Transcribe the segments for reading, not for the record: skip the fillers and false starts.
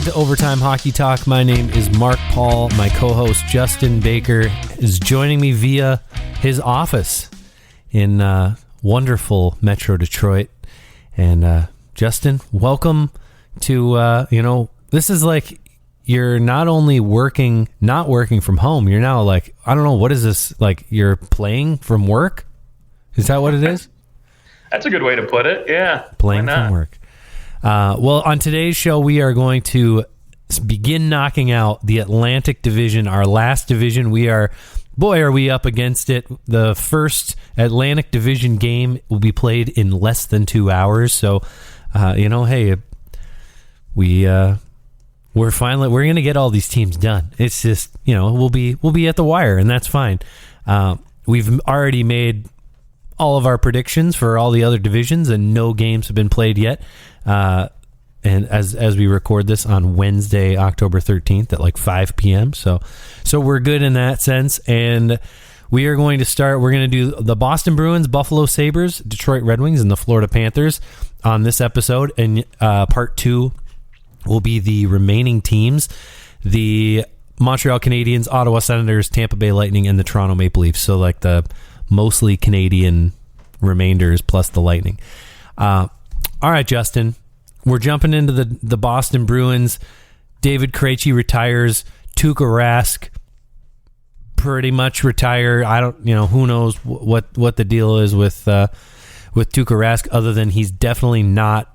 to Overtime Hockey Talk. My name is Mark Paul. My co-host Justin Baker is joining me via his office in wonderful Metro Detroit. And Justin, welcome to, this is like you're not only not working from home, you're now like, I don't know, what is this? Like you're playing from work? Is that what it is? That's a good way to put it, yeah. Playing from work. Well, on today's show, we are going to begin knocking out the Atlantic Division, our last division. are we up against it. The first Atlantic Division game will be played in less than 2 hours. So, hey, we're going to get all these teams done. It's just, we'll be at the wire, and that's fine. We've already made all of our predictions for all the other divisions, and no games have been played yet. And as we record this on Wednesday, October 13th at like 5 p.m. So we're good in that sense. And we are going to start, we're going to do the Boston Bruins, Buffalo Sabres, Detroit Red Wings, and the Florida Panthers on this episode. And part 2 will be the remaining teams, the Montreal Canadiens, Ottawa Senators, Tampa Bay Lightning, and the Toronto Maple Leafs. So like the mostly Canadian remainders plus the Lightning. All right, Justin, we're jumping into the Boston Bruins. David Krejci retires. Tuukka Rask pretty much retire. I don't, who knows what the deal is with Tuukka Rask, other than he's definitely not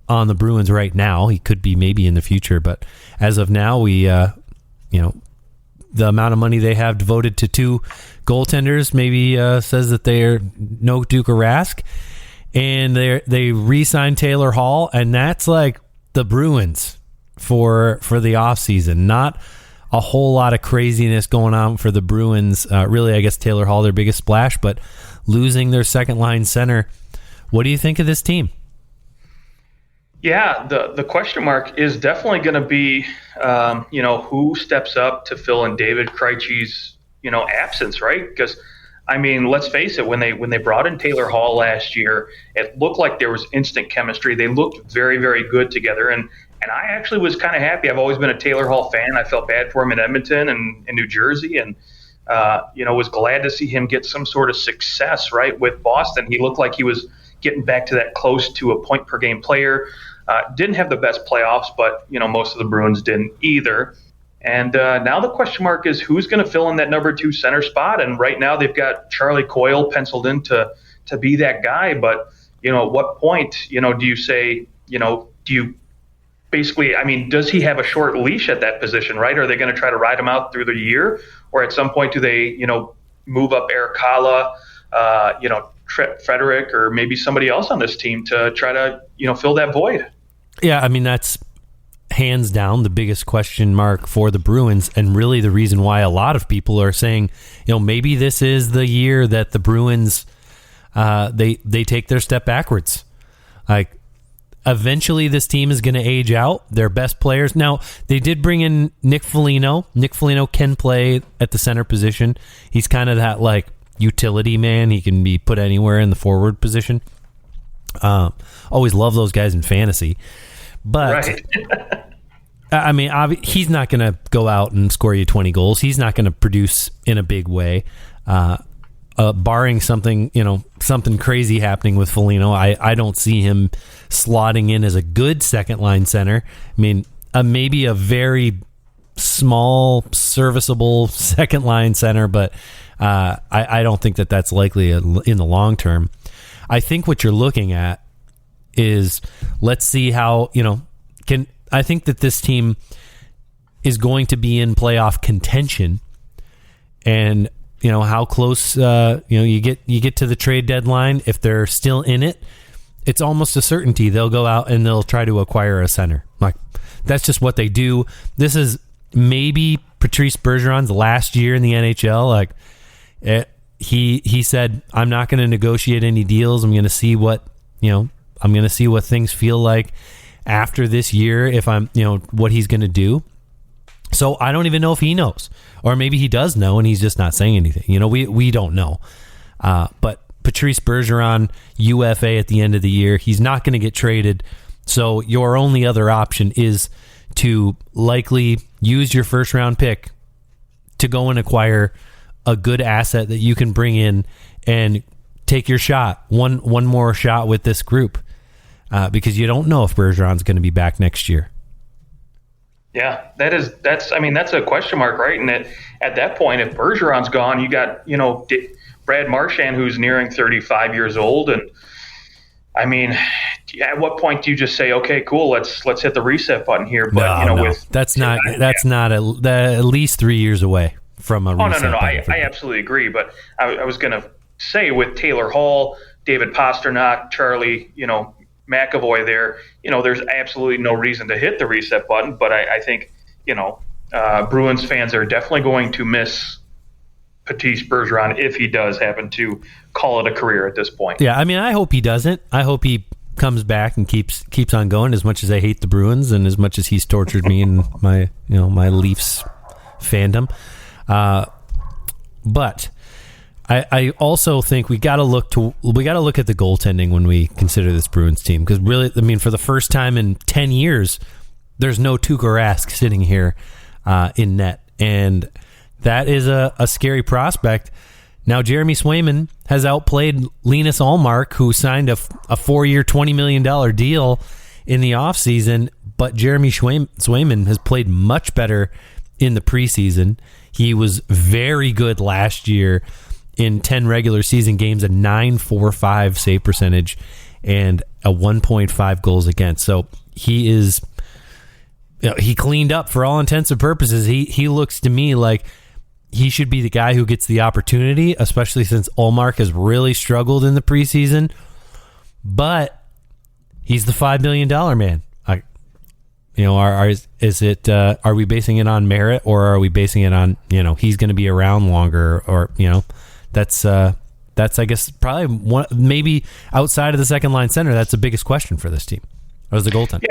on the Bruins right now. He could be maybe in the future, but as of now, we, the amount of money they have devoted to 2 goaltenders maybe says that they are no Tuukka Rask, and they re-signed Taylor Hall, and that's like the Bruins for the offseason. Not a whole lot of craziness going on for the Bruins. Really, I guess Taylor Hall, their biggest splash, but losing their second-line center. What do you think of this team? Yeah, the question mark is definitely going to be, who steps up to fill in David Krejci's, absence, right? Because, let's face it, when they brought in Taylor Hall last year, it looked like there was instant chemistry. They looked very, very good together, and I actually was kind of happy. I've always been a Taylor Hall fan. I felt bad for him in Edmonton and in New Jersey, and was glad to see him get some sort of success, right, with Boston. He looked like he was getting back to that close to a point per game player. Didn't have the best playoffs, but most of the Bruins didn't either. And now the question mark is who's going to fill in that number 2 center spot. And right now they've got Charlie Coyle penciled in to be that guy. But at what point do you say do you basically does he have a short leash at that position, right? Are they going to try to ride him out through the year, or at some point do they move up Eric Kala, Frederick, or maybe somebody else on this team to try to fill that void? Yeah, that's hands down the biggest question mark for the Bruins, and really the reason why a lot of people are saying, maybe this is the year that the Bruins they take their step backwards. Like, eventually this team is going to age out. Their best players. Now, they did bring in Nick Foligno. Nick Foligno can play at the center position. He's kind of that like utility man. He can be put anywhere in the forward position. Always love those guys in fantasy, but right. He's not going to go out and score you 20 goals. He's not going to produce in a big way, barring something crazy happening with Foligno. I don't see him slotting in as a good second line center. Maybe a very small, serviceable second line center, but I don't think that that's likely in the long term. I think what you're looking at is, let's see how, I think that this team is going to be in playoff contention, and how close you get to the trade deadline. If they're still in it, it's almost a certainty they'll go out and they'll try to acquire a center. Like, that's just what they do. This is maybe Patrice Bergeron's last year in the NHL. Like, he said, I'm not going to negotiate any deals. I'm going to see what things feel like after this year, if I'm, what he's going to do. So I don't even know if he knows, or maybe he does know and he's just not saying anything. We don't know. But Patrice Bergeron, UFA at the end of the year, he's not going to get traded. So your only other option is to likely use your first round pick to go and acquire a good asset that you can bring in and take your shot, one more shot with this group, because you don't know if Bergeron's going to be back next year. Yeah, that's a question mark, right? And at that point, if Bergeron's gone, you got, Brad Marchand, who's nearing 35 years old. And I mean, at what point do you just say, okay, cool, let's hit the reset button here? But no. That's not at least 3 years away from a reset. No. I absolutely agree. But I was going to say, with Taylor Hall, David Pastrnak, Charlie, McAvoy there, there's absolutely no reason to hit the reset button. But I think, Bruins fans are definitely going to miss Patrice Bergeron if he does happen to call it a career at this point. Yeah, I mean, I hope he doesn't. I hope he comes back and keeps on going, as much as I hate the Bruins and as much as he's tortured me in my Leafs fandom. But I also think we got to look at the goaltending when we consider this Bruins team, because really, I mean, for the first time in 10 years, there's no Tuukka Rask sitting here in net, and that is a scary prospect. Now, Jeremy Swayman has outplayed Linus Ullmark, who signed a 4-year, $20 million deal in the offseason, but Jeremy Swayman has played much better in the preseason. He was very good last year in 10 regular season games, a .945 save percentage and a 1.5 goals against. So he is, he cleaned up for all intents and purposes. He looks to me like he should be the guy who gets the opportunity, especially since Ullmark has really struggled in the preseason. But he's the $5 million man. Are we basing it on merit, or are we basing it on, he's going to be around longer, or, that's I guess probably one, maybe outside of the second line center, that's the biggest question for this team, as the goaltender.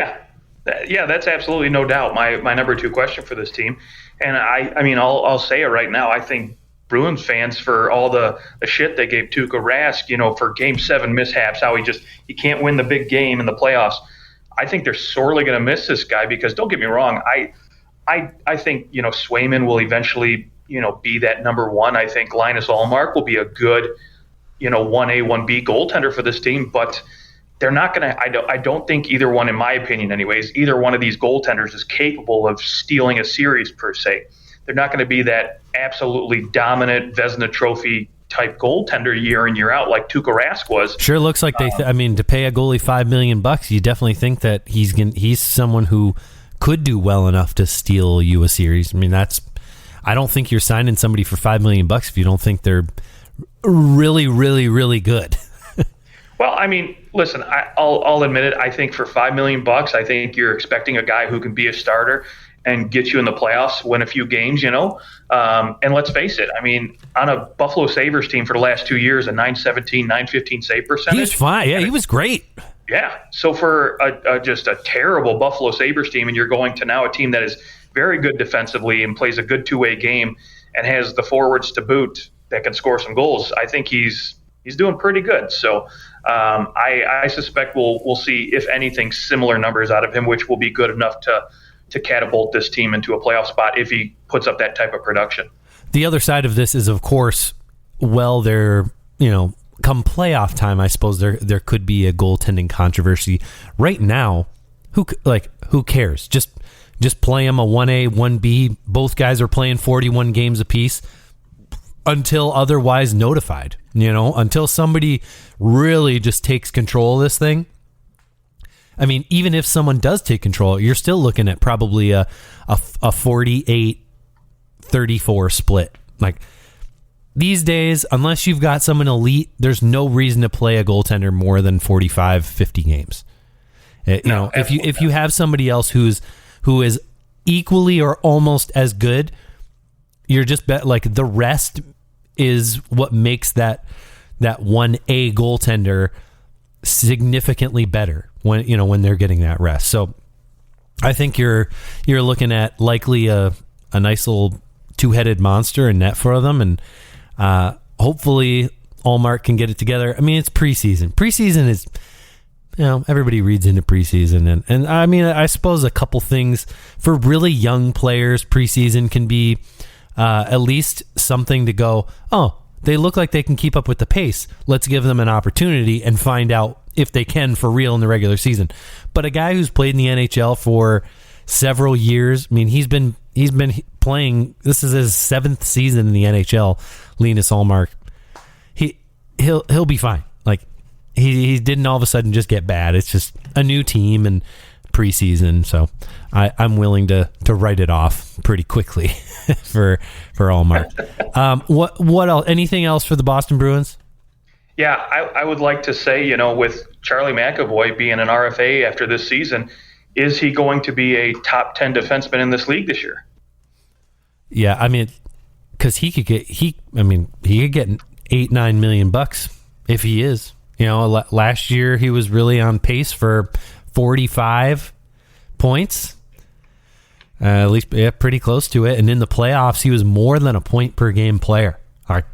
Yeah, that's absolutely no doubt my number 2 question for this team. And I mean, I'll say it right now. I think Bruins fans, for all the shit they gave Tuukka Rask, for Game 7 mishaps, how he can't win the big game in the playoffs. I think they're sorely going to miss this guy, because don't get me wrong, I think Swayman will eventually be that number 1. I think Linus Ullmark will be a good 1A 1B goaltender for this team, but they're not going to. I don't think either one, in my opinion, anyways, either one of these goaltenders is capable of stealing a series per se. They're not going to be that absolutely dominant Vezina Trophy type goaltender year in, year out like Tuukka Rask was. Sure looks like to pay a goalie $5 million, you definitely think that he's someone who could do well enough to steal you a series. I mean, I don't think you're signing somebody for $5 million if you don't think they're really, really, really good. Well, I mean, listen, I'll admit it. I think for $5 million, I think you're expecting a guy who can be a starter and get you in the playoffs, win a few games, And let's face it, I mean, on a Buffalo Sabres team for the last 2 years, a .917, .915 save percentage. He was fine. Yeah, he was great. Yeah. So for just a terrible Buffalo Sabres team, and you're going to now a team that is very good defensively and plays a good two-way game and has the forwards to boot that can score some goals, I think he's doing pretty good. So I suspect we'll see, if anything, similar numbers out of him, which will be good enough to catapult this team into a playoff spot if he puts up that type of production. The other side of this is, of course, come playoff time, I suppose there could be a goaltending controversy. Right now, who cares? Just play them a 1A, 1B. Both guys are playing 41 games apiece until otherwise notified. Until somebody really just takes control of this thing. I mean, even if someone does take control, you're still looking at probably a 48-34 split. Like, these days, unless you've got someone elite, there's no reason to play a goaltender more than 45, 50 games. If you have somebody else who is equally or almost as good, you're just the rest is what makes that 1A goaltender significantly better when they're getting that rest. So I think you're looking at likely a nice little two-headed monster in net for them, and hopefully Ullmark can get it together. I mean, it's preseason. Preseason is, everybody reads into preseason, and I mean, I suppose a couple things for really young players, preseason can be at least something to go, oh, they look like they can keep up with the pace. Let's give them an opportunity and find out if they can for real in the regular season. But a guy who's played in the NHL for several years, I mean, he's been playing. This is his 7th season in the NHL. Linus Ullmark, he'll be fine. Like he didn't all of a sudden just get bad. It's just a new team and preseason, so I'm willing to write it off pretty quickly for Ullmark. What else? Anything else for the Boston Bruins? Yeah, I would like to say, with Charlie McAvoy being an RFA after this season, is he going to be a top 10 defenseman in this league this year? Yeah, I mean, because he could get $8-9 million if he is. Last year he was really on pace for 45 points, at least pretty close to it. And in the playoffs, he was more than a point per game player. All right,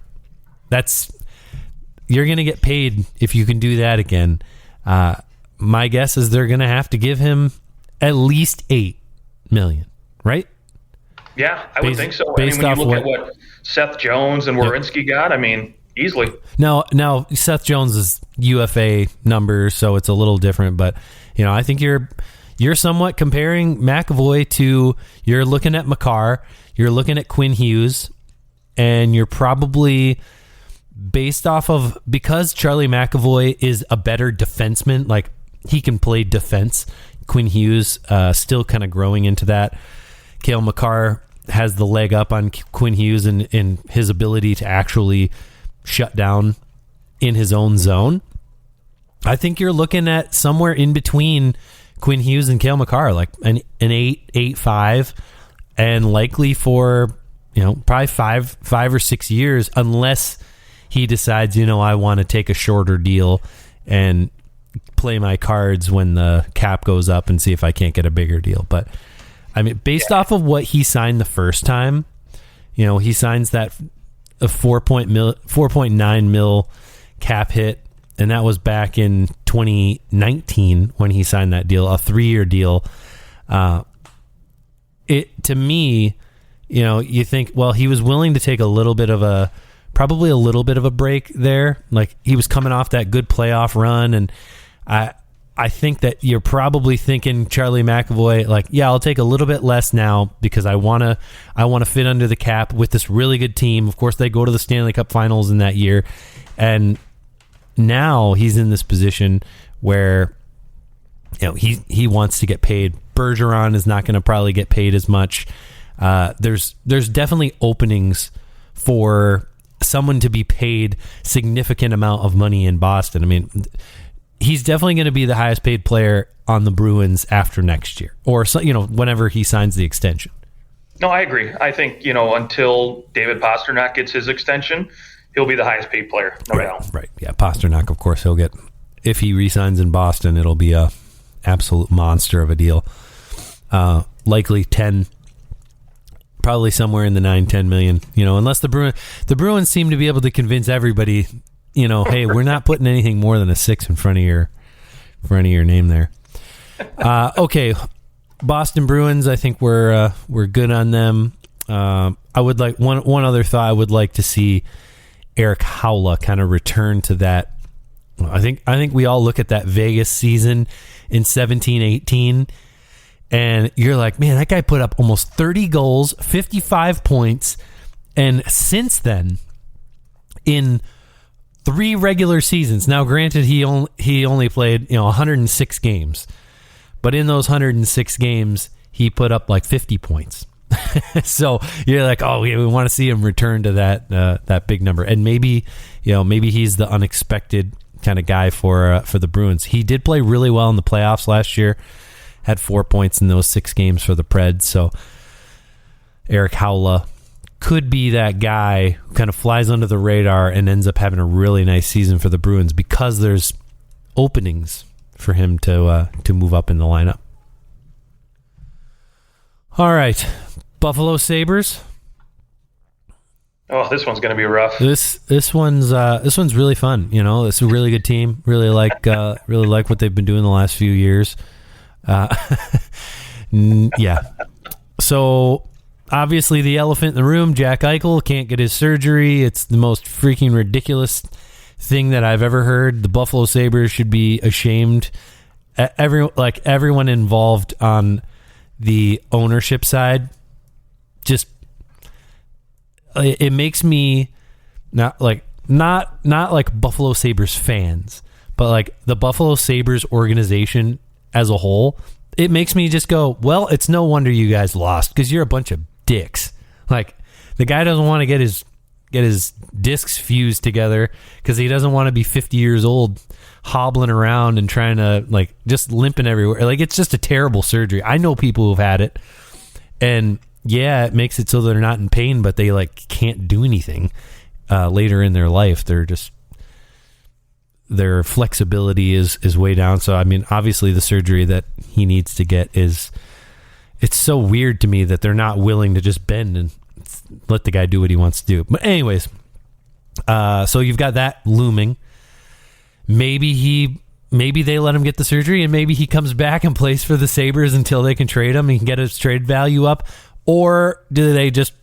you're going to get paid if you can do that again. My guess is they're going to have to give him at least $8 million, right? Yeah, I would think so. When you look at what Seth Jones and Werenski got, I mean, easily. Now Seth Jones is UFA numbers, so it's a little different. But I think you're somewhat comparing McAvoy to, you're looking at Makar, you're looking at Quinn Hughes, and you're probably based off of, because Charlie McAvoy is a better defenseman, like he can play defense. Quinn Hughes still kind of growing into that. Cale Makar has the leg up on Quinn Hughes in his ability to actually shut down in his own zone. I think you're looking at somewhere in between Quinn Hughes and Cale Makar, like an 8.5, and likely for probably five or 6 years, unless he decides I want to take a shorter deal and play my cards when the cap goes up and see if I can't get a bigger deal. But I mean, based off of what he signed the first time, he signs that a 4.9 mil cap hit, and that was back in 2019 when he signed that deal, a 3-year deal. To me, you think, well, he was willing to take probably a little bit of a break there. Like he was coming off that good playoff run, and I think that you're probably thinking Charlie McAvoy, like, yeah, I'll take a little bit less now because I want to fit under the cap with this really good team. Of course, they go to the Stanley Cup Finals in that year, and now he's in this position where he wants to get paid. Bergeron is not going to probably get paid as much. There's definitely openings for someone to be paid significant amount of money in Boston. I mean, he's definitely going to be the highest paid player on the Bruins after next year, or whenever he signs the extension. No, I agree. I think until David Pastrnak gets his extension, he'll be the highest paid player, no doubt. Right. Yeah, Pastrnak, of course, he'll get, if he re-signs in Boston, it'll be a absolute monster of a deal. Likely 10, probably somewhere in the 9-10 million. Unless the Bruins seem to be able to convince everybody, hey, we're not putting anything more than a 6 in front of your name there. Okay, Boston Bruins, I think we're good on them. I would like one other thought. I would like to see Eric Haula kind of return to that. I think we all look at that Vegas season in 17-18, and you're like, man, that guy put up almost 30 goals, 55 points, and since then, in 3 regular seasons. Now, granted, he only played 106 games, but in those 106 games, he put up like 50 points. So you're like, oh, we want to see him return to that big number, and maybe he's the unexpected kind of guy for the Bruins. He did play really well in the playoffs last year, had 4 points in those 6 games for the Preds. So Eric Haula could be that guy who kind of flies under the radar and ends up having a really nice season for the Bruins because there's openings for him to move up in the lineup. All right, Buffalo Sabres. Oh, this one's going to be rough. This one's really fun. You know, it's a really good team. Really like what they've been doing the last few years. Yeah. So obviously the elephant in the room, Jack Eichel can't get his surgery. It's the most freaking ridiculous thing that I've ever heard. The Buffalo Sabres should be ashamed. Everyone involved on the ownership side, just it makes me not like Buffalo Sabres fans, but like the Buffalo Sabres organization as a whole. It makes me just go, well, it's no wonder you guys lost because you're a bunch of dicks. Like the guy doesn't want to get his discs fused together because he doesn't want to be 50 years old hobbling around and trying to like just limping everywhere. Like it's just a terrible surgery. I know people who've had it, and yeah, it makes it so they're not in pain, but they like can't do anything later in their life. Their flexibility is way down. So I mean, obviously the surgery that he needs to get it's so weird to me that they're not willing to just bend and let the guy do what he wants to do. But anyways, so you've got that looming. Maybe they let him get the surgery and maybe he comes back and plays for the Sabres until they can trade him and he can get his trade value up. Or do they just,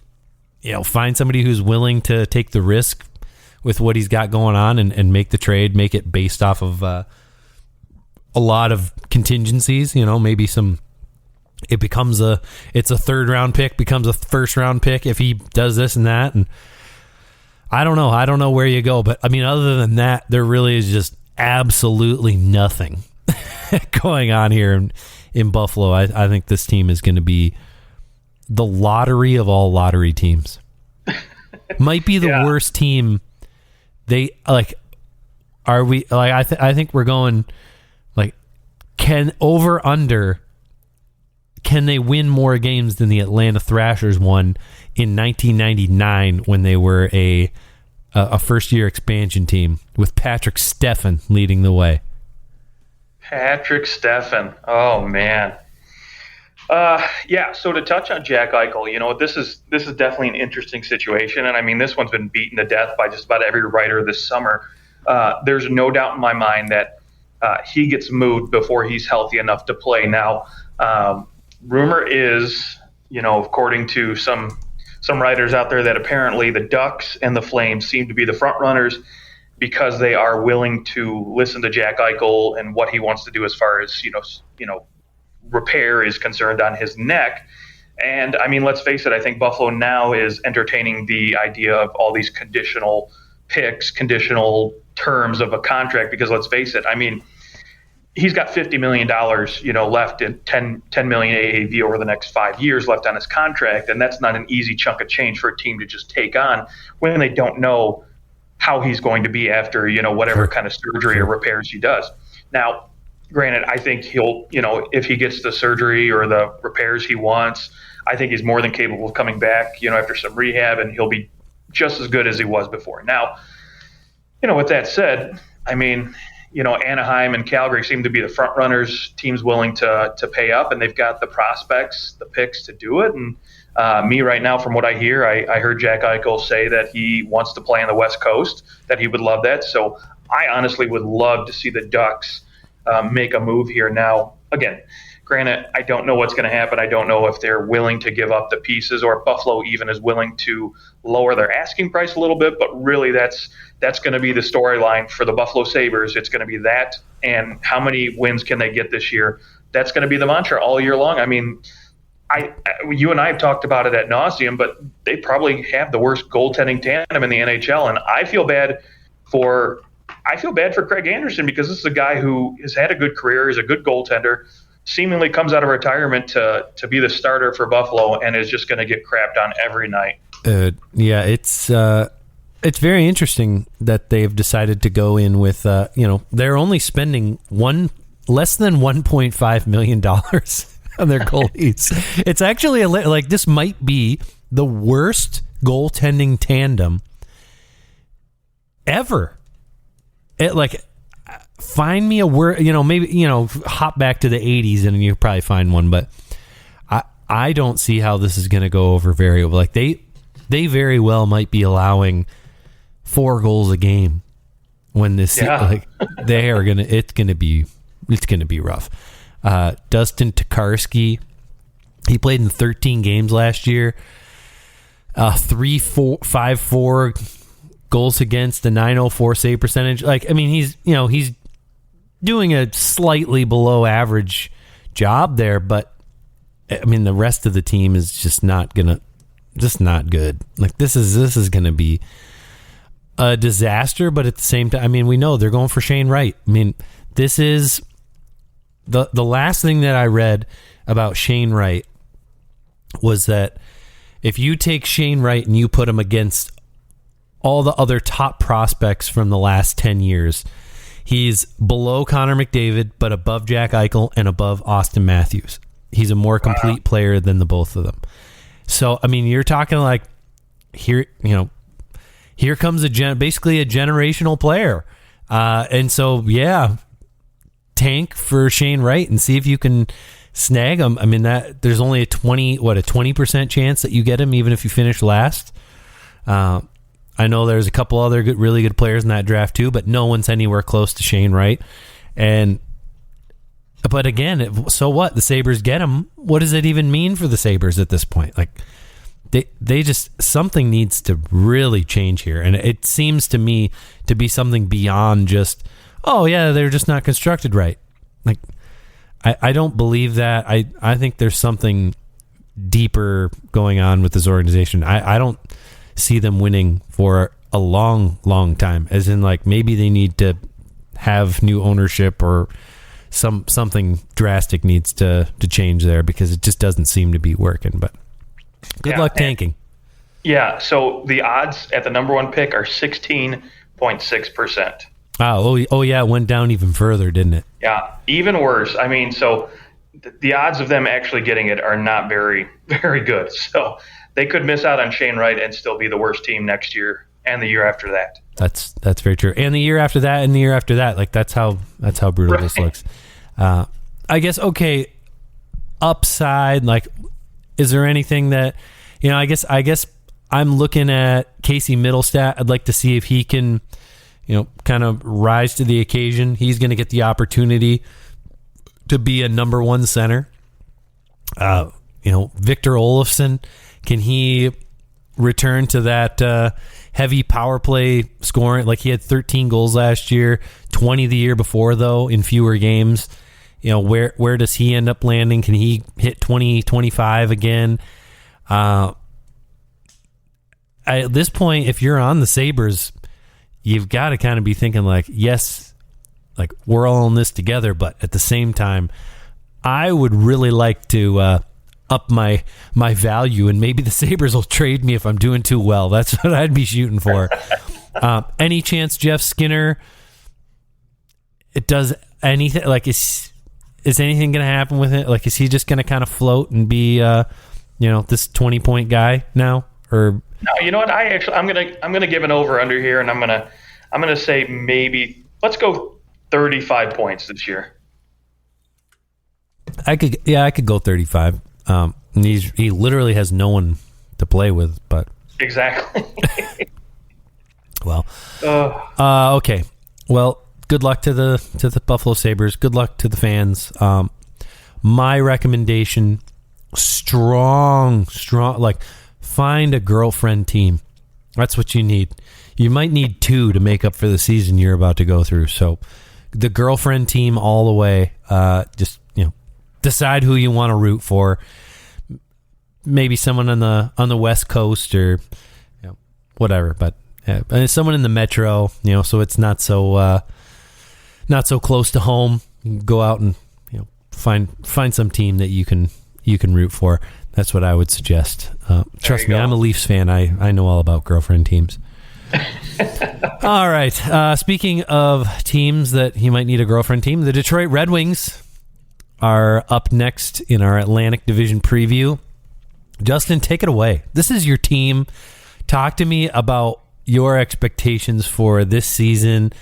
find somebody who's willing to take the risk with what he's got going on and make the trade, make it based off of a lot of contingencies, maybe it's a third round pick, becomes a first round pick if he does this and that. And I don't know where you go, but I mean, other than that, there really is just absolutely nothing going on here in Buffalo. I think this team is going to be the lottery of all lottery teams. Might be the worst team. They like, are we like, I think we're going like, can they win more games than the Atlanta Thrashers won in 1999 when they were a first-year expansion team with Patrick Steffen leading the way? Patrick Steffen. Oh, man. So to touch on Jack Eichel, this is definitely an interesting situation. And I mean, this one's been beaten to death by just about every writer this summer. There's no doubt in my mind that he gets moved before he's healthy enough to play. Now, rumor is, according to some writers out there, that apparently the Ducks and the Flames seem to be the front runners because they are willing to listen to Jack Eichel and what he wants to do as far as, repair is concerned on his neck. And I mean, let's face it, I think Buffalo now is entertaining the idea of all these conditional picks, conditional terms of a contract, because let's face it, I mean, he's got $50 million, left in 10 million AAV over the next 5 years left on his contract. And that's not an easy chunk of change for a team to just take on when they don't know how he's going to be after, whatever kind of surgery or repairs he does. Now, granted, I think he'll, if he gets the surgery or the repairs he wants, I think he's more than capable of coming back, after some rehab, and he'll be just as good as he was before. Now, with that said, I mean, Anaheim and Calgary seem to be the front runners, teams willing to pay up, and they've got the prospects, the picks to do it. And me right now, from what I hear, I heard Jack Eichel say that he wants to play on the West Coast, that he would love that. So I honestly would love to see the Ducks make a move here. Now, again, granted, I don't know what's going to happen. I don't know if they're willing to give up the pieces or if Buffalo even is willing to lower their asking price a little bit. But really, that's going to be the storyline for the Buffalo Sabres. It's going to be that, and how many wins can they get this year? That's going to be the mantra all year long. I mean, you and I have talked about it ad nauseum, but they probably have the worst goaltending tandem in the NHL, and I feel bad for Craig Anderson, because this is a guy who has had a good career, is a good goaltender, seemingly comes out of retirement to be the starter for Buffalo, and is just going to get crapped on every night. It's very interesting that they've decided to go in with, they're only spending less than $1.5 million on their goalies. It's actually this might be the worst goaltending tandem ever. Find me a word, maybe, hop back to the 80s and you probably find one, but I don't see how this is going to go over very well. they very well might be allowing 4 goals a game when this they are gonna. It's gonna be rough. Dustin Tokarski, he played in 13 games last year. 3.4 goals against, the .904 save percentage. Like, I mean, he's doing a slightly below average job there, but I mean, the rest of the team is just not good. Like, this is gonna be a disaster, but at the same time, I mean, we know they're going for Shane Wright. I mean, this is the last thing that I read about Shane Wright was that if you take Shane Wright and you put him against all the other top prospects from the last 10 years, he's below Connor McDavid, but above Jack Eichel and above Austin Matthews. He's a more complete player than the both of them. So, I mean, you're talking like here comes basically a generational player. And so, yeah, tank for Shane Wright and see if you can snag him. I mean, that there's only a 20% chance that you get him, even if you finish last. I know there's a couple other really good players in that draft too, but no one's anywhere close to Shane Wright. But again, so what? The Sabres get him. What does it even mean for the Sabres at this point? Like, they just, something needs to really change here. And it seems to me to be something beyond just, oh yeah, they're just not constructed right. Like, I don't believe that. I think there's something deeper going on with this organization. I don't see them winning for a long, long time. As in, like, maybe they need to have new ownership or something drastic needs to change there, because it just doesn't seem to be working. But good luck tanking. Yeah, so the odds at the number 1 pick are 16.6%. Oh yeah, it went down even further, didn't it? Yeah, even worse. I mean, so the odds of them actually getting it are not very, very good. So they could miss out on Shane Wright and still be the worst team next year and the year after that. That's very true. And the year after that and the year after that. Like, that's how brutal this looks. I guess, okay, upside, like, is there anything that, I guess I'm looking at Casey Middlestat. I'd like to see if he can, kind of rise to the occasion. He's going to get the opportunity to be a number 1 center. Victor Olofsson, can he return to that heavy power play scoring? Like, he had 13 goals last year, 20 the year before, though, in fewer games. Where does he end up landing? Can he hit 20, 25 again? At this point, if you're on the Sabres, you've got to kind of be thinking, like, yes, like, we're all in this together, but at the same time, I would really like to up my value, and maybe the Sabres will trade me if I'm doing too well. That's what I'd be shooting for. Any chance Jeff Skinner, it does anything, like, is anything going to happen with it? Like, is he just going to kind of float and be this 20-point guy now? Or no, you know what? I'm gonna give an over under here, and I'm gonna say maybe let's go 35 points this year. I could go 35. He literally has no one to play with, but exactly. Well, okay. Well, good luck to the Buffalo Sabres. Good luck to the fans. My recommendation, strong, like, find a girlfriend team. That's what you need. You might need 2 to make up for the season you're about to go through. So the girlfriend team all the way. Just, decide who you want to root for. Maybe someone on the West Coast or whatever, but someone in the Metro, so it's not so close to home. You can go out and find some team that you can root for. That's what I would suggest. Trust me, I'm a Leafs fan. I know all about girlfriend teams. All right. Speaking of teams that you might need a girlfriend team, the Detroit Red Wings are up next in our Atlantic Division preview. Justin, take it away. This is your team. Talk to me about your expectations for this season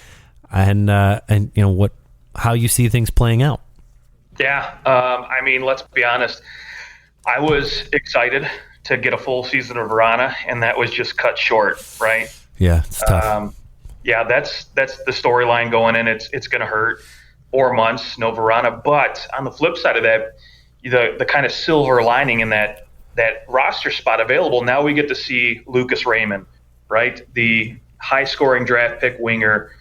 and how you see things playing out. Yeah. I mean, let's be honest. I was excited to get a full season of Vrana, and that was just cut short, right? Yeah, it's tough. Yeah, that's the storyline going in. It's going to hurt. 4 months, no Vrana. But on the flip side of that, the kind of silver lining in that roster spot available, now we get to see Lucas Raymond, right? The high-scoring draft pick winger,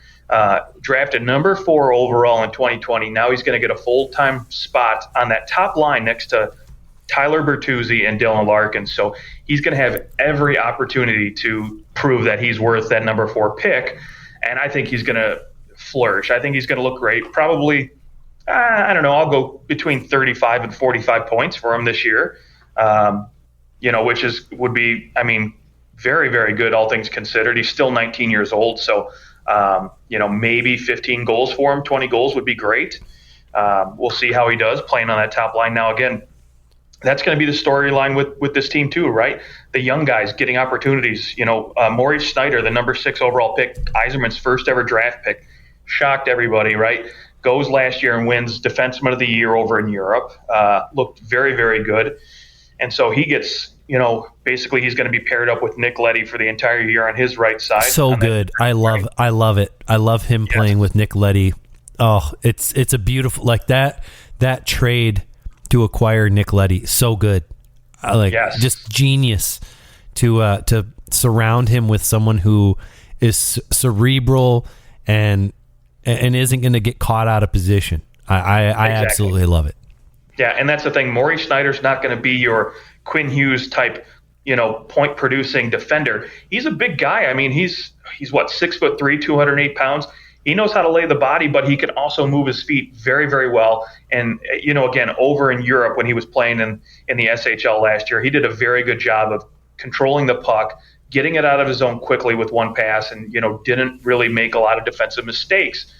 drafted number 4 overall in 2020. Now he's going to get a full-time spot on that top line next to Tyler Bertuzzi and Dylan Larkin. So he's going to have every opportunity to prove that he's worth that number 4 pick. And I think he's going to flourish. I think he's going to look great. Probably, I don't know, I'll go between 35 and 45 points for him this year, which would be, I mean, very, very good, all things considered. He's still 19 years old. So, maybe 15 goals for him, 20 goals would be great. We'll see how he does playing on that top line. Now, again, that's going to be the storyline with this team too, right? The young guys getting opportunities. Maurice Snyder, the number 6 overall pick, Yzerman's first ever draft pick, shocked everybody, right? Goes last year and wins Defenseman of the Year over in Europe. Looked very, very good. And so he gets, basically he's going to be paired up with Nick Leddy for the entire year on his right side. So good. I love it. I love him playing with Nick Leddy. Oh, it's a beautiful, like that trade to acquire Nick Leddy. So good. Just genius to surround him with someone who is cerebral and isn't going to get caught out of position. I absolutely love it. Yeah, and that's the thing. Maurice Snyder's not going to be your Quinn Hughes type, point producing defender. He's a big guy. I mean, he's what, 6'3", 208 pounds. He knows how to lay the body, but he can also move his feet very, very well. And, again, over in Europe when he was playing in the SHL last year, he did a very good job of controlling the puck, getting it out of his zone quickly with one pass, and, didn't really make a lot of defensive mistakes.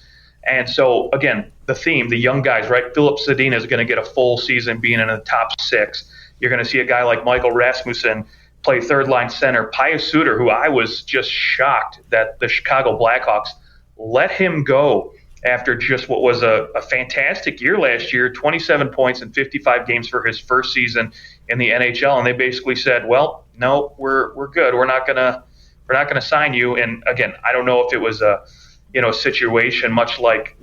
And so, again, the theme, the young guys, right? Philip Zadina is going to get a full season being in the top 6. You're going to see a guy like Michael Rasmussen play third-line center. Pius Suter, who I was just shocked that the Chicago Blackhawks let him go after just what was a fantastic year last year, 27 points in 55 games for his first season in the NHL. And they basically said, well, no, we're good. We're not gonna sign you. And again, I don't know if it was a situation much like,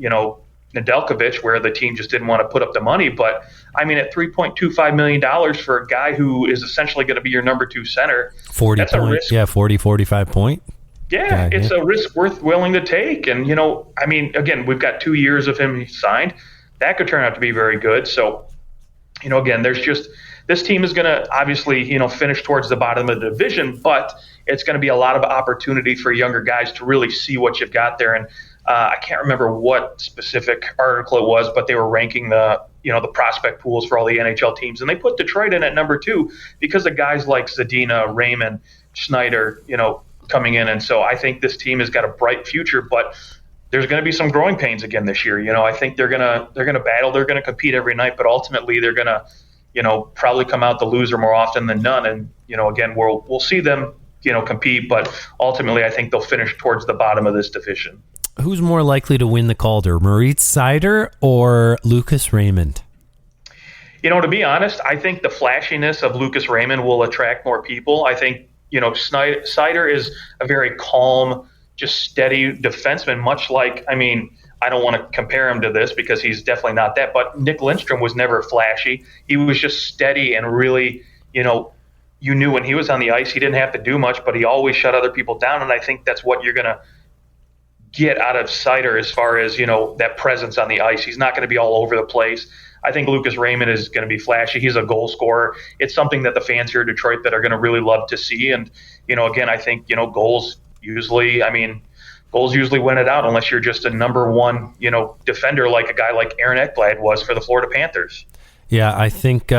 Nedeljkovic, where the team just didn't want to put up the money. But I mean, at $3.25 million for a guy who is essentially going to be your number 2 center, 40 points. Yeah, 45 point. Yeah, it's a risk worth willing to take. And, again, we've got 2 years of him signed. That could turn out to be very good. So, again, this team is going to obviously, finish towards the bottom of the division, but it's going to be a lot of opportunity for younger guys to really see what you've got there. And I can't remember what specific article it was, but they were ranking the prospect pools for all the NHL teams. And they put Detroit in at number 2 because of guys like Zadina, Raymond, Schneider, coming in. And so I think this team has got a bright future, but there's going to be some growing pains again this year. I think they're going to battle, they're going to compete every night, but ultimately they're going to, probably come out the loser more often than none. And, again, we'll see them, compete, but ultimately I think they'll finish towards the bottom of this division. Who's more likely to win the Calder, Maurice Seider or Lucas Raymond? To be honest, I think the flashiness of Lucas Raymond will attract more people. I think, Seider is a very calm, just steady defenseman, much like, I don't want to compare him to this because he's definitely not that, but Nick Lindstrom was never flashy. He was just steady and really, you knew when he was on the ice, he didn't have to do much, but he always shut other people down. And I think that's what you're going to get out of Seider as far as, that presence on the ice. He's not going to be all over the place. I think Lucas Raymond is going to be flashy. He's a goal scorer. It's something that the fans here in Detroit that are going to really love to see. And, again, I think, goals usually win it out unless you're just a number 1, defender like a guy like Aaron Ekblad was for the Florida Panthers. Yeah, I think,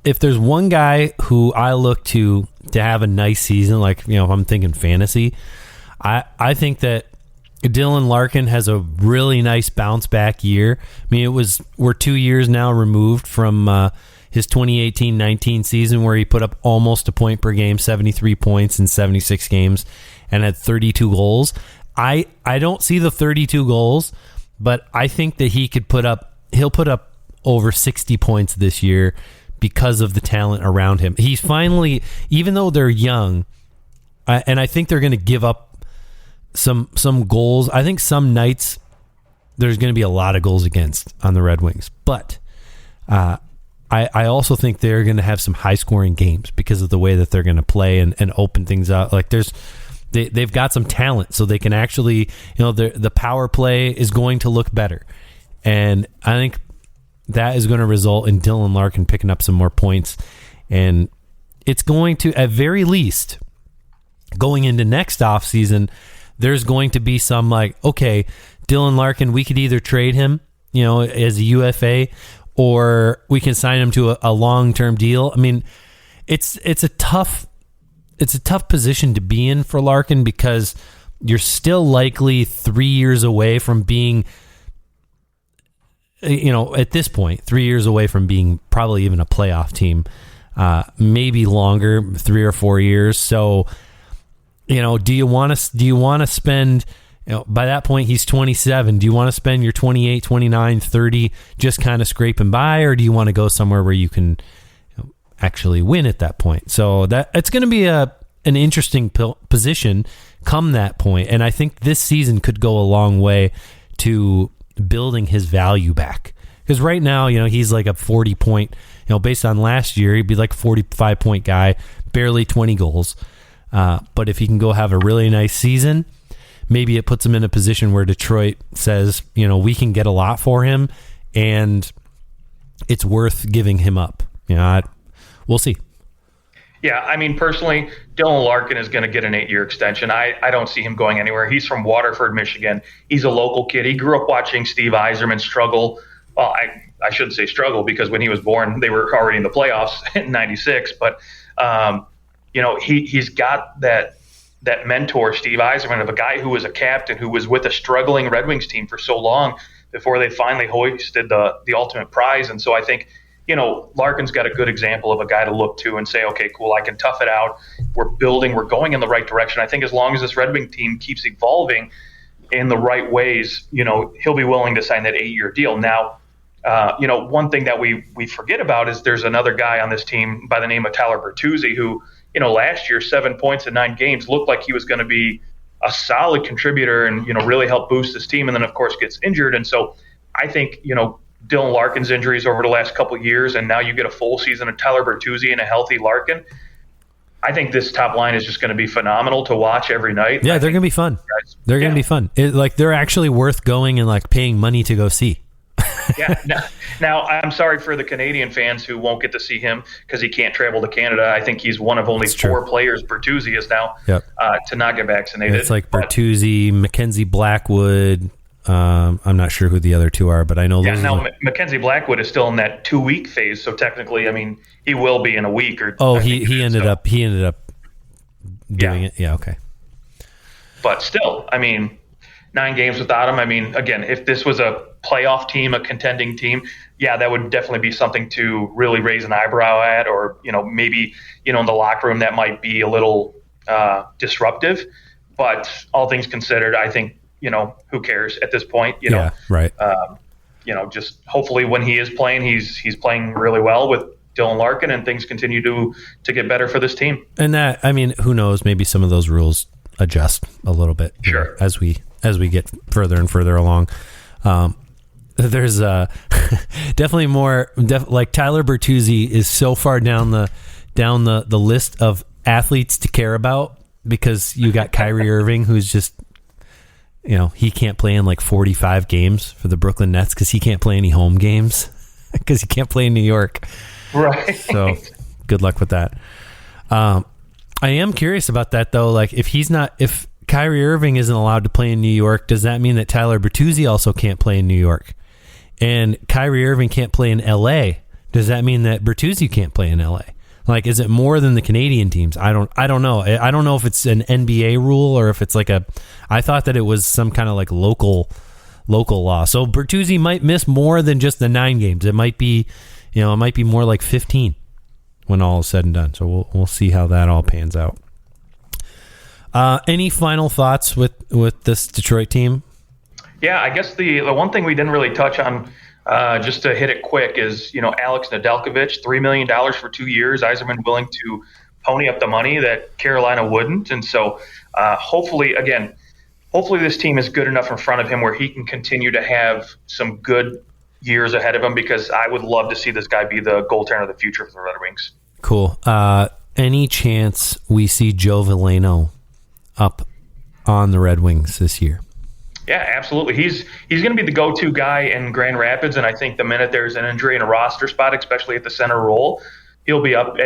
if there's one guy who I look to have a nice season, like, if I'm thinking fantasy, I think that Dylan Larkin has a really nice bounce back year. I mean, we're 2 years now removed from his 2018-19 season where he put up almost a point per game, 73 points in 76 games, and had 32 goals. I don't see the 32 goals, but I think that he'll put up over 60 points this year because of the talent around him. He's finally, even though they're young, and I think they're going to give up some goals. I think some nights there's going to be a lot of goals against on the Red Wings, but I also think they're going to have some high-scoring games because of the way that they're going to play and open things up. Like they've got some talent, so they can actually, the power play is going to look better. And I think that is going to result in Dylan Larkin picking up some more points. And it's going to, at very least, going into next offseason, there's going to be some like, okay, Dylan Larkin, we could either trade him, as a UFA, or we can sign him to a long-term deal. I mean, it's a tough position to be in for Larkin because you're still likely 3 years away from being, at this point, 3 years away from being probably even a playoff team, maybe longer, 3 or 4 years. So, do you want to spend, by that point, he's 27. Do you want to spend your 28, 29, 30 just kind of scraping by, or do you want to go somewhere where you can actually win at that point? So that it's going to be an interesting position come that point. And I think this season could go a long way to building his value back. Because right now, he's like a 40-point, based on last year, he'd be like a 45-point guy, barely 20 goals. But if he can go have a really nice season, maybe it puts him in a position where Detroit says, we can get a lot for him, and it's worth giving him up. We'll see. Yeah, I mean, personally, Dylan Larkin is going to get an 8-year extension. I don't see him going anywhere. He's from Waterford, Michigan. He's a local kid. He grew up watching Steve Yzerman struggle. Well, I shouldn't say struggle because when he was born, they were already in the playoffs in '96. But, he's got that mentor, Steve Yzerman, of a guy who was a captain, who was with a struggling Red Wings team for so long before they finally hoisted the ultimate prize. And so I think, Larkin's got a good example of a guy to look to and say, okay, cool, I can tough it out. We're going in the right direction. I think as long as this Red Wing team keeps evolving in the right ways, he'll be willing to sign that 8-year deal. Now, one thing that we forget about is there's another guy on this team by the name of Tyler Bertuzzi who, last year, 7 points in 9 games, looked like he was going to be a solid contributor and, really help boost this team. And then, of course, gets injured. And so I think, Dylan Larkin's injuries over the last couple of years, and now you get a full season of Tyler Bertuzzi and a healthy Larkin. I think this top line is just going to be phenomenal to watch every night. Yeah, they're going to be fun. They're going to be fun. They're actually worth going and paying money to go see. Yeah. Now, I'm sorry for the Canadian fans who won't get to see him because he can't travel to Canada. I think he's one of only 4 players, Bertuzzi is now, to not get vaccinated. It's like Bertuzzi, Mackenzie Blackwood. I'm not sure who the other 2 are, but I know. Yeah, now Mackenzie Blackwood is still in that 2-week phase, so technically, I mean, he will be in a week or. Oh, he ended up doing it. Yeah, okay. But still, I mean, 9 games without him. I mean, again, if this was a playoff team, a contending team, that would definitely be something to really raise an eyebrow at, or maybe in the locker room that might be a little disruptive. But all things considered, I think. Who cares at this point? Yeah, right. Just hopefully when he is playing, he's playing really well with Dylan Larkin, and things continue to get better for this team. And that, I mean, who knows? Maybe some of those rules adjust a little bit. Sure. As we get further and further along. There's definitely more. Like Tyler Bertuzzi is so far down the list of athletes to care about because you got Kyrie Irving, who's just. He can't play in 45 games for the Brooklyn Nets because he can't play any home games because he can't play in New York. Right. So good luck with that. I am curious about that though. If Kyrie Irving isn't allowed to play in New York, does that mean that Tyler Bertuzzi also can't play in New York? And Kyrie Irving can't play in LA. Does that mean that Bertuzzi can't play in LA? Is it more than the Canadian teams? I don't know. I don't know if it's an NBA rule or if it's I thought that it was some kind of local law. So Bertuzzi might miss more than just the 9 games. It might be, it might be more like 15 when all is said and done. So we'll see how that all pans out. Any final thoughts with this Detroit team? Yeah, I guess the one thing we didn't really touch on Just to hit it quick is, Alex Nedeljkovic, $3 million for 2 years. Yzerman willing to pony up the money that Carolina wouldn't. And so hopefully this team is good enough in front of him where he can continue to have some good years ahead of him, because I would love to see this guy be the goaltender of the future for the Red Wings. Cool. Any chance we see Joe Veleno up on the Red Wings this year? Yeah, absolutely. He's going to be the go-to guy in Grand Rapids, and I think the minute there's an injury in a roster spot, especially at the center role, he'll be up,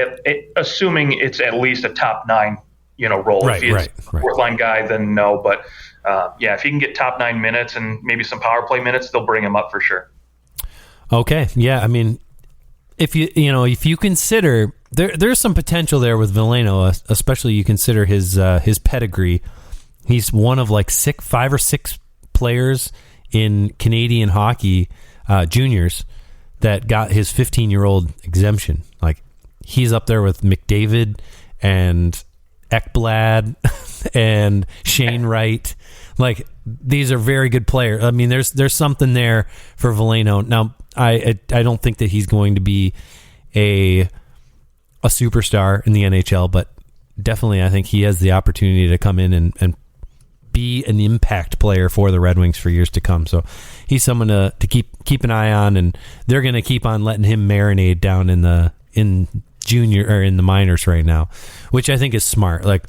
assuming it's at least a top 9, role. Right, if he's a fourth-line guy, then no. But, if he can get top 9 minutes and maybe some power play minutes, they'll bring him up for sure. Okay, yeah. I mean, if you consider there's some potential there with Veleno, especially you consider his pedigree. He's one of like 5 or 6 players in Canadian hockey juniors that got his 15-year-old exemption. Like, he's up there with McDavid and Ekblad and Shane Wright. Like, these are very good players. I mean, there's something there for Veleno. Now, I don't think that he's going to be a superstar in the NHL, but definitely I think he has the opportunity to come in and be an impact player for the Red Wings for years to come. So he's someone to keep an eye on, and they're going to keep on letting him marinate down in junior or in the minors right now, which I think is smart. Like,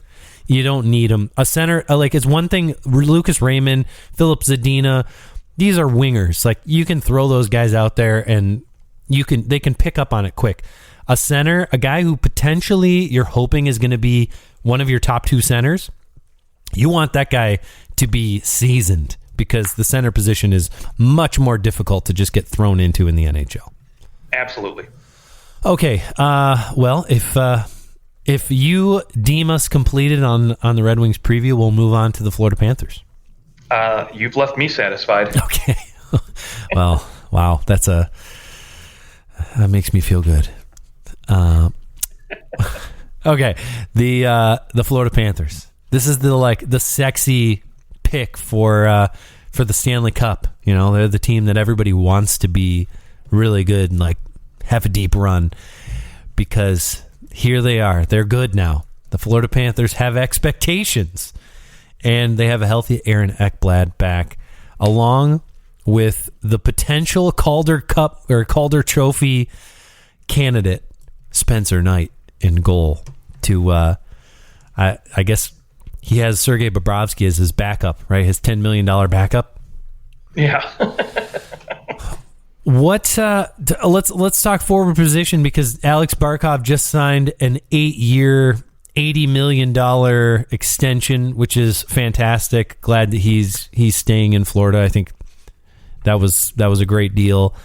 you don't need him. A center, like, it's one thing. Lucas Raymond, Philip Zadina, these are wingers. Like, you can throw those guys out there and they can pick up on it quick. A center, a guy who potentially you're hoping is going to be one of your top 2 centers, you want that guy to be seasoned, because the center position is much more difficult to just get thrown into in the NHL. Absolutely. Okay. Well, if you deem us completed on the Red Wings preview, we'll move on to the Florida Panthers. You've left me satisfied. Okay. Well, wow. That makes me feel good. Okay. The Florida Panthers. This is the sexy pick for the Stanley Cup. They're the team that everybody wants to be really good and like have a deep run, because here they are. They're good now. The Florida Panthers have expectations, and they have a healthy Aaron Ekblad back, along with the potential Calder Cup or Calder Trophy candidate Spencer Knight in goal. I guess he has Sergei Bobrovsky as his backup, right? His $10 million backup. Yeah. Let's talk forward position, because Alex Barkov just signed an 8-year, $80 million extension, which is fantastic. Glad that he's staying in Florida. I think that was a great deal.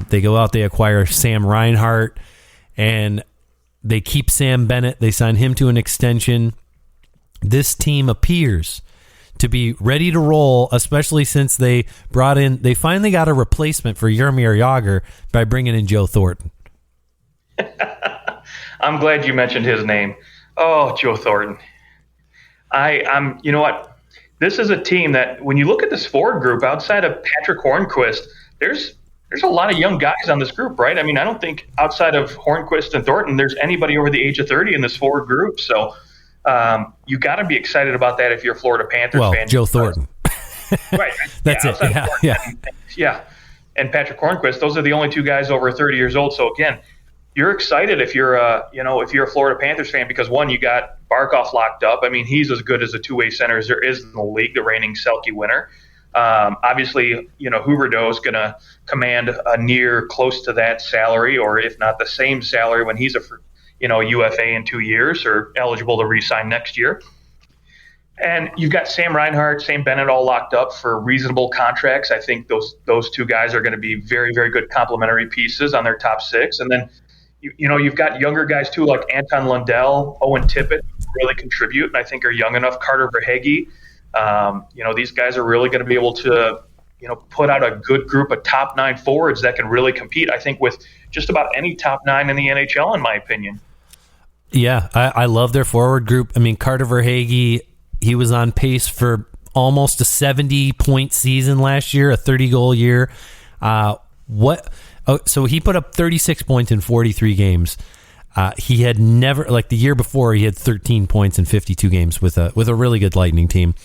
They go out, they acquire Sam Reinhart, and they keep Sam Bennett. They sign him to an extension. This team appears to be ready to roll, especially since they finally got a replacement for Jaromir Jagr by bringing in Joe Thornton. I'm glad you mentioned his name. Oh, Joe Thornton. I'm you know what? This is a team that, when you look at this forward group, outside of Patrick Hornquist, there's a lot of young guys on this group, right? I mean, I don't think outside of Hornquist and Thornton, there's anybody over the age of 30 in this forward group. So you got to be excited about that if you're a Florida Panthers fan. Well, Joe Thornton. Right. That's it. Yeah. And Patrick Hornquist, those are the only 2 guys over 30 years old. So again, you're excited if you're a Florida Panthers fan, because one, you got Barkov locked up. I mean, he's as good as a 2-way center as there is in the league, the reigning Selke winner. Obviously, Huberdeau is going to command a near close to that salary, or if not the same salary, when he's a UFA in 2 years or eligible to re-sign next year. And you've got Sam Reinhart, Sam Bennett all locked up for reasonable contracts. I think those 2 guys are going to be very, very good complementary pieces on their top 6. And then, you've got younger guys too, like Anton Lundell, Owen Tippett, who really contribute and I think are young enough. Carter Verhaeghe. These guys are really going to be able to, put out a good group of top 9 forwards that can really compete, I think, with just about any top 9 in the NHL, in my opinion. Yeah, I love their forward group. I mean, Carter Verhaeghe, he was on pace for almost a 70-point season last year, a 30-goal year. What? Oh, so he put up 36 points in 43 games. He had never, like the year before, he had 13 points in 52 games with a really good Lightning team.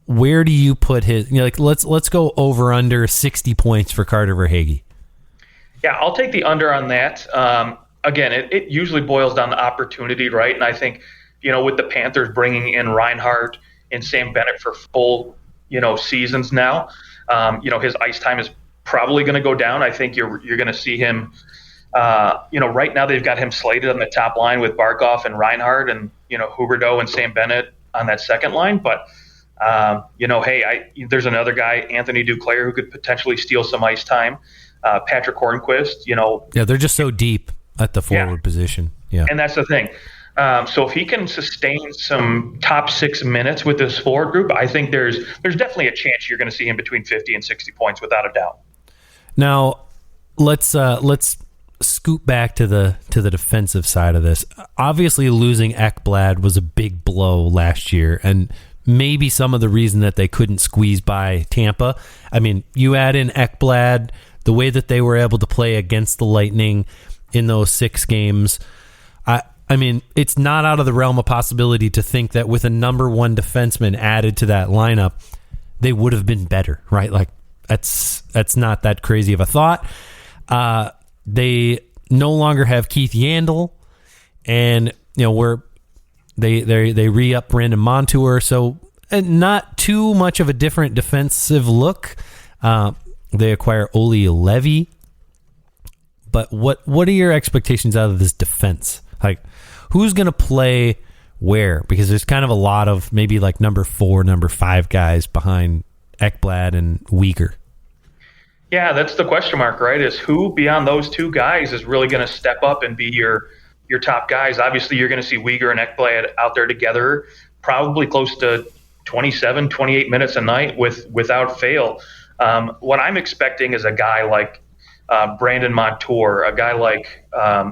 Where do you put his? Let's go over under 60 points for Carter Verhaeghe. Yeah, I'll take the under on that. Again, it usually boils down to opportunity, right? And I think, with the Panthers bringing in Reinhart and Sam Bennett for full, seasons now, his ice time is probably going to go down. I think you're going to see him. Right now they've got him slated on the top line with Barkov and Reinhart and, Huberdeau and Sam Bennett on that second line. But, there's another guy, Anthony Duclair, who could potentially steal some ice time. Patrick Hornquist, Yeah, they're just so deep at the forward position. Yeah. And that's the thing. So if he can sustain some top 6 minutes with this forward group, I think there's definitely a chance you're going to see him between 50 and 60 points without a doubt. Now, let's scoot back to the defensive side of this. Obviously, losing Ekblad was a big blow last year, and maybe some of the reason that they couldn't squeeze by Tampa. I mean, you add in Ekblad, the way that they were able to play against the Lightning in those 6 games. I mean, it's not out of the realm of possibility to think that with a number 1 defenseman added to that lineup, they would have been better, right? Like that's not that crazy of a thought. They no longer have Keith Yandel, and they re-up Brandon Montour, so not too much of a different defensive look. They acquire Oli Levy, but what are your expectations out of this defense? Like, who's going to play where? Because there's kind of a lot of maybe like number 4, number 5 guys behind Ekblad and Uyghur. Yeah, that's the question mark, right? Is who beyond those 2 guys is really going to step up and be your top guys? Obviously, you're going to see Uyghur and Ekblad out there together, probably close to 27, 28 minutes a night without fail. What I'm expecting is a guy like Brandon Montour, a guy like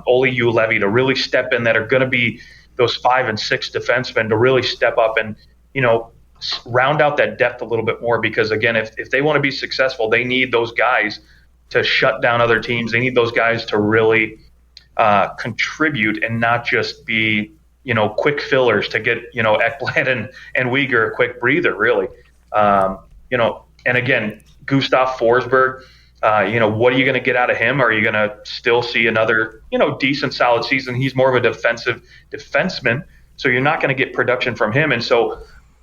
Oli Levy to really step in, that are going to be those 5 and 6 defensemen to really step up and, round out that depth a little bit more, because again, if they want to be successful, they need those guys to shut down other teams. They need those guys to really contribute and not just be, quick fillers to get, Ekblad and Uyghur a quick breather, really. And again, Gustav Forsberg, what are you going to get out of him? Are you going to still see another, decent, solid season? He's more of a defensive defenseman, so you're not going to get production from him. And so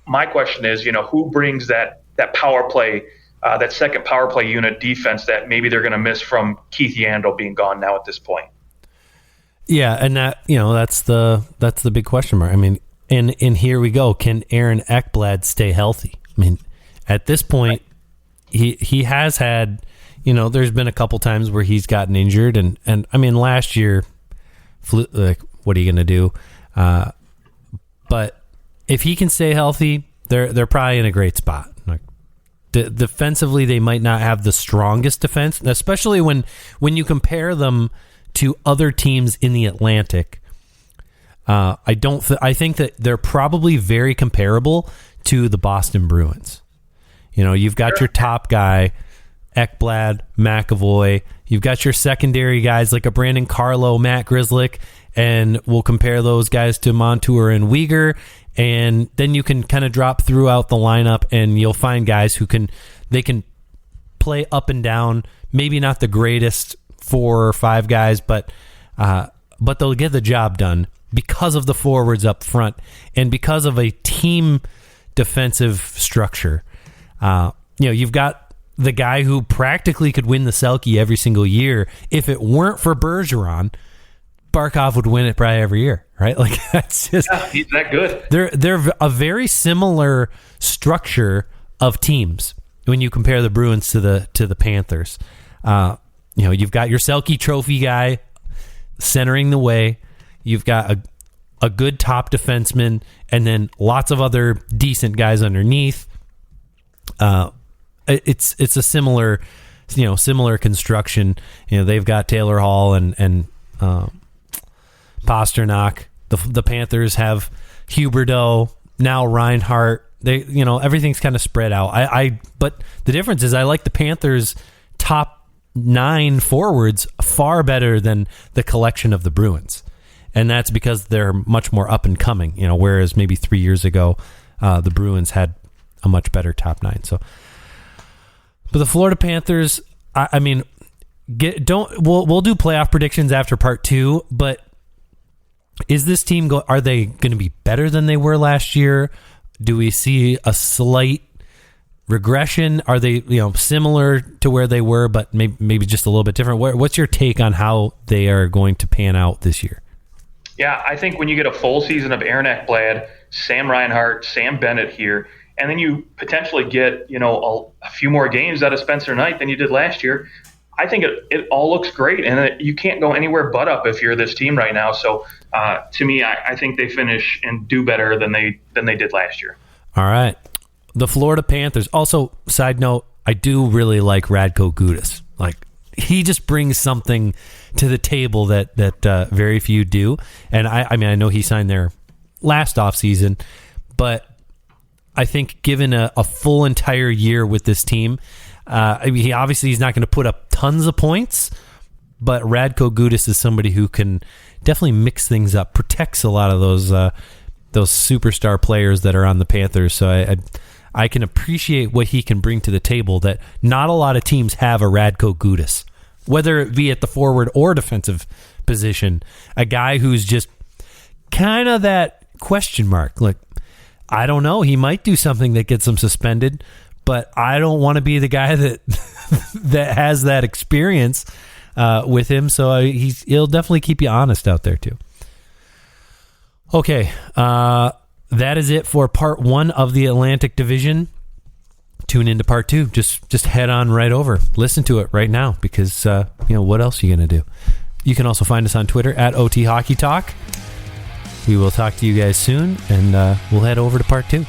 my question is, who brings that power play, that second power play unit defense that maybe they're going to miss from Keith Yandel being gone now at this point? Yeah, and that's the big question mark. I mean, and here we go. Can Aaron Ekblad stay healthy? I mean, at this point, he has had, there's been a couple times where he's gotten injured, and I mean, last year, like, what are you going to do? But if he can stay healthy, they're probably in a great spot. Like, defensively, they might not have the strongest defense, especially when you compare them to other teams in the Atlantic. I think that they're probably very comparable to the Boston Bruins. You've got your top guy, Ekblad, McAvoy. You've got your secondary guys like a Brandon Carlo, Matt Grzelcyk, and we'll compare those guys to Montour and Uyghur. And then you can kind of drop throughout the lineup, and you'll find guys who can play up and down. Maybe not the greatest 4 or 5 guys, but they'll get the job done because of the forwards up front and because of a team defensive structure. You've got the guy who practically could win the Selke every single year. If it weren't for Bergeron, Barkov would win it probably every year, right? Like, that's just, he's that good. They're a very similar structure of teams when you compare the Bruins to the Panthers. You've got your Selke Trophy guy centering the way. You've got a good top defenseman, and then lots of other decent guys underneath. It's a similar construction. They've got Taylor Hall and Pasternak. The Panthers have Huberdeau, now Reinhart. They everything's kind of spread out. But the difference is I like the Panthers top 9 forwards far better than the collection of the Bruins. And that's because they're much more up and coming, whereas maybe 3 years ago, the Bruins had a much better top 9. So, but the Florida Panthers, I mean, we'll do playoff predictions after part 2, but is this team are they going to be better than they were last year? Do we see a slight regression? Are they, similar to where they were, but maybe just a little bit different? What's your take on how they are going to pan out this year? Yeah, I think when you get a full season of Aaron Ekblad, Sam Reinhart, Sam Bennett here, and then you potentially get, a few more games out of Spencer Knight than you did last year, I think it all looks great, and you can't go anywhere but up if you're this team right now. So to me, I think they finish and do better than they did last year. All right. The Florida Panthers. Also, side note, I do really like Radko Gudas. Like, he just brings something to the table that very few do. And I know he signed there last offseason, but I think given a full entire year with this team, he's not going to put up tons of points, but Radko Gudas is somebody who can definitely mix things up, protects a lot of those superstar players that are on the Panthers. So I can appreciate what he can bring to the table that not a lot of teams have a Radko Gudas, whether it be at the forward or defensive position, a guy who's just kind of that question mark. Like, I don't know, he might do something that gets him suspended, but I don't want to be the guy that that has that experience with him. So he'll definitely keep you honest out there too. Okay, that is it for part 1 of the Atlantic Division. Tune into part 2. Just head on right over. Listen to it right now because, what else are you going to do? You can also find us on Twitter at OT Hockey Talk. We will talk to you guys soon, and we'll head over to part 2.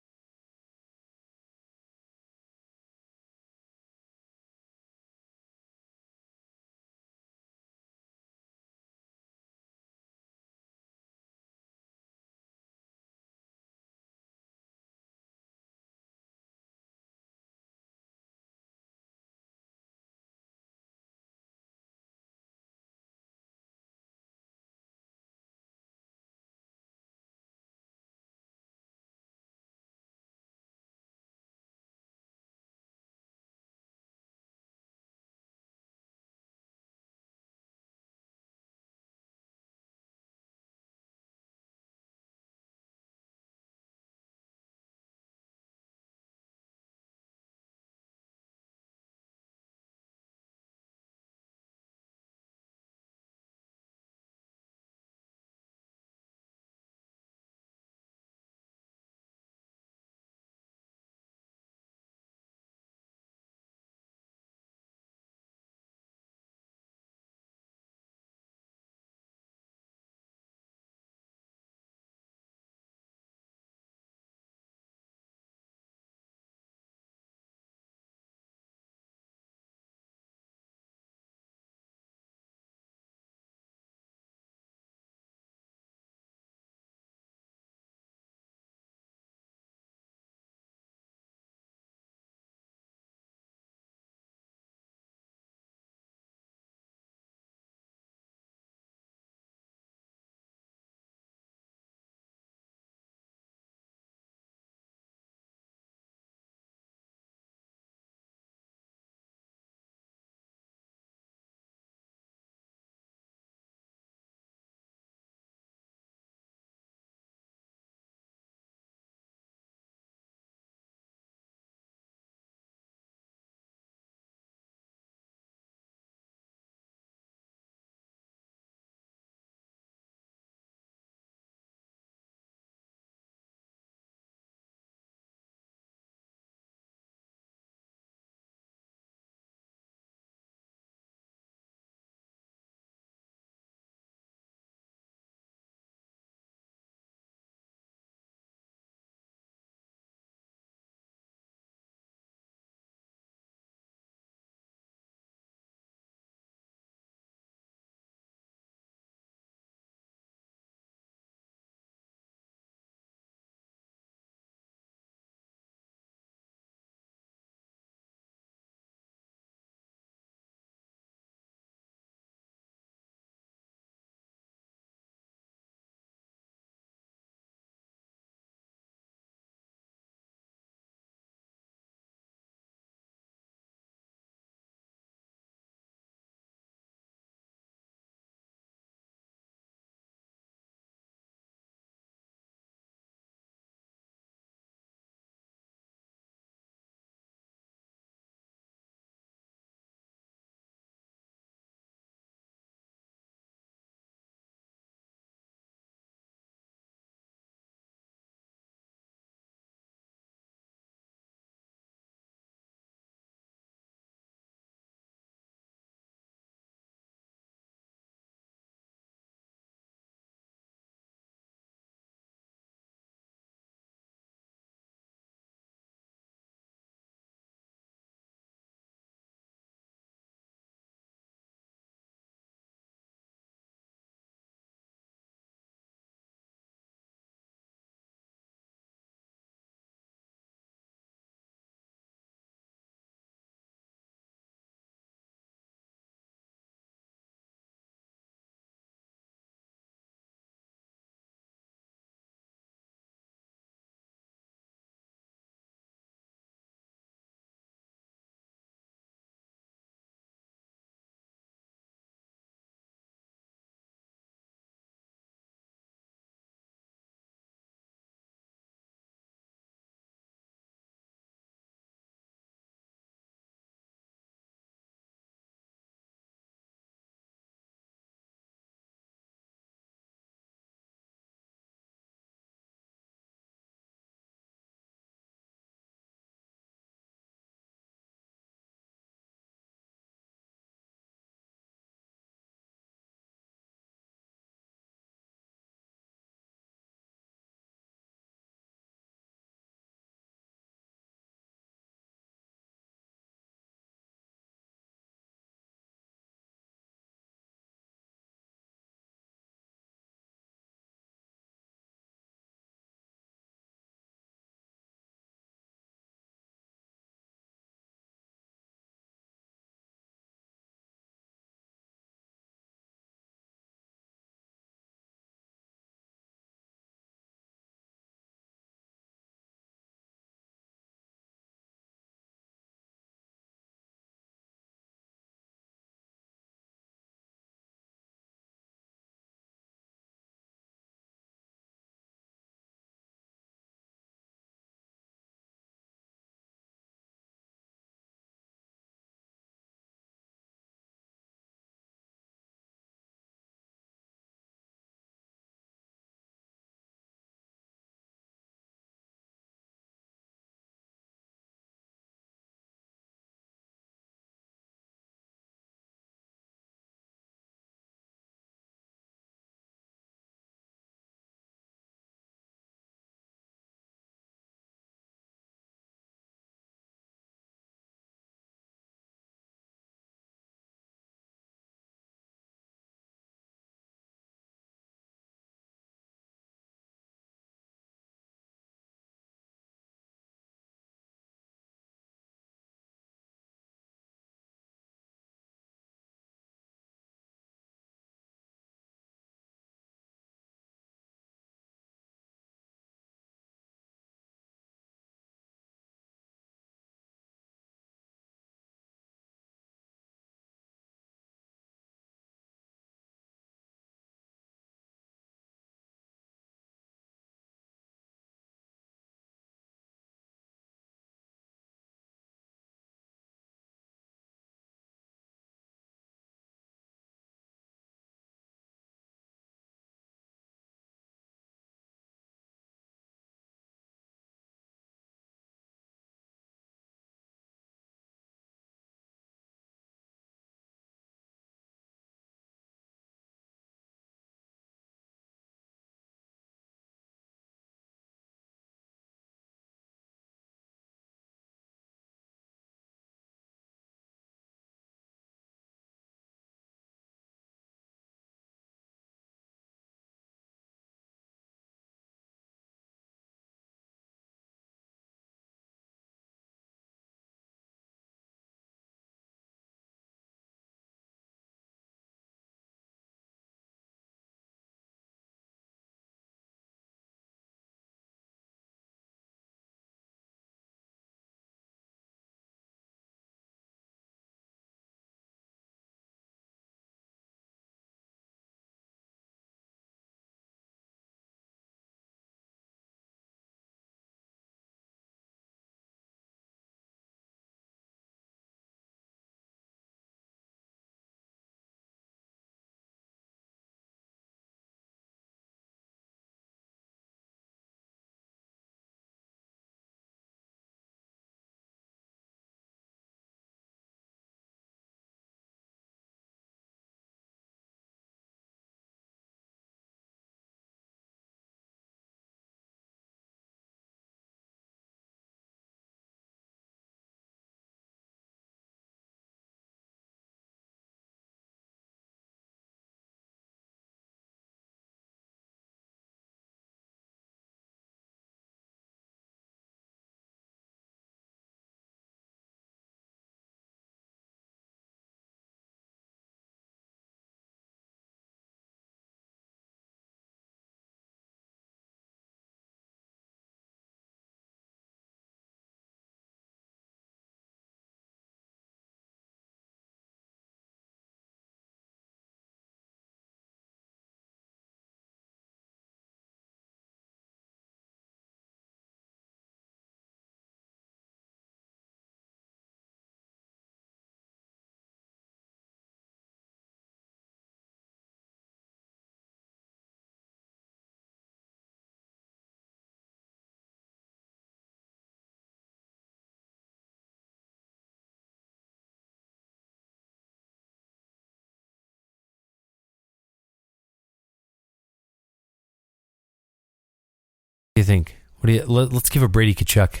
do you think? Let's give a Brady Tkachuk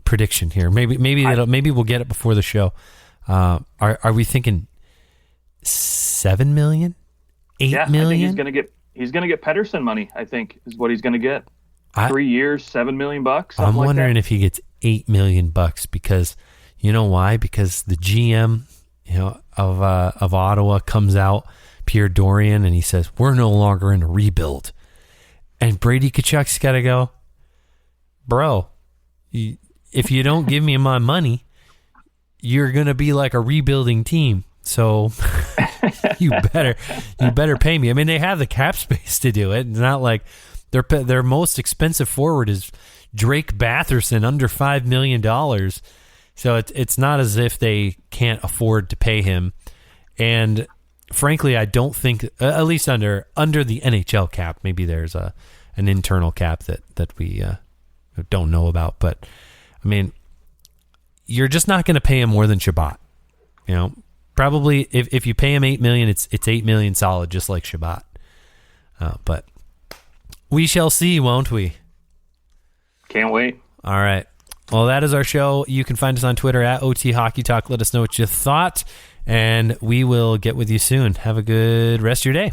prediction here. Maybe we'll get it before the show. Are we thinking $7 million? $8 million? I think he's gonna get Pettersson money, I think, is what he's gonna get. 3 years, $7 million bucks. I'm wondering if he gets $8 million bucks, because you know why? Because the GM, of Ottawa comes out, Pierre Dorian, and he says, we're no longer in a rebuild. And Brady Tkachuk's got to go, bro, if you don't give me my money, you're going to be like a rebuilding team. So you better pay me. I mean, they have the cap space to do it. It's not like their most expensive forward is Drake Batherson, under $5 million. So it's not as if they can't afford to pay him. And frankly, I don't think, at least under the NHL cap, maybe there's an internal cap that we don't know about. But I mean, you're just not going to pay him more than Shabbat. Probably if you pay him $8 million, it's $8 million solid, just like Shabbat. But we shall see, won't we? Can't wait. All right. Well, that is our show. You can find us on Twitter at OT Hockey Talk. Let us know what you thought, and we will get with you soon. Have a good rest of your day.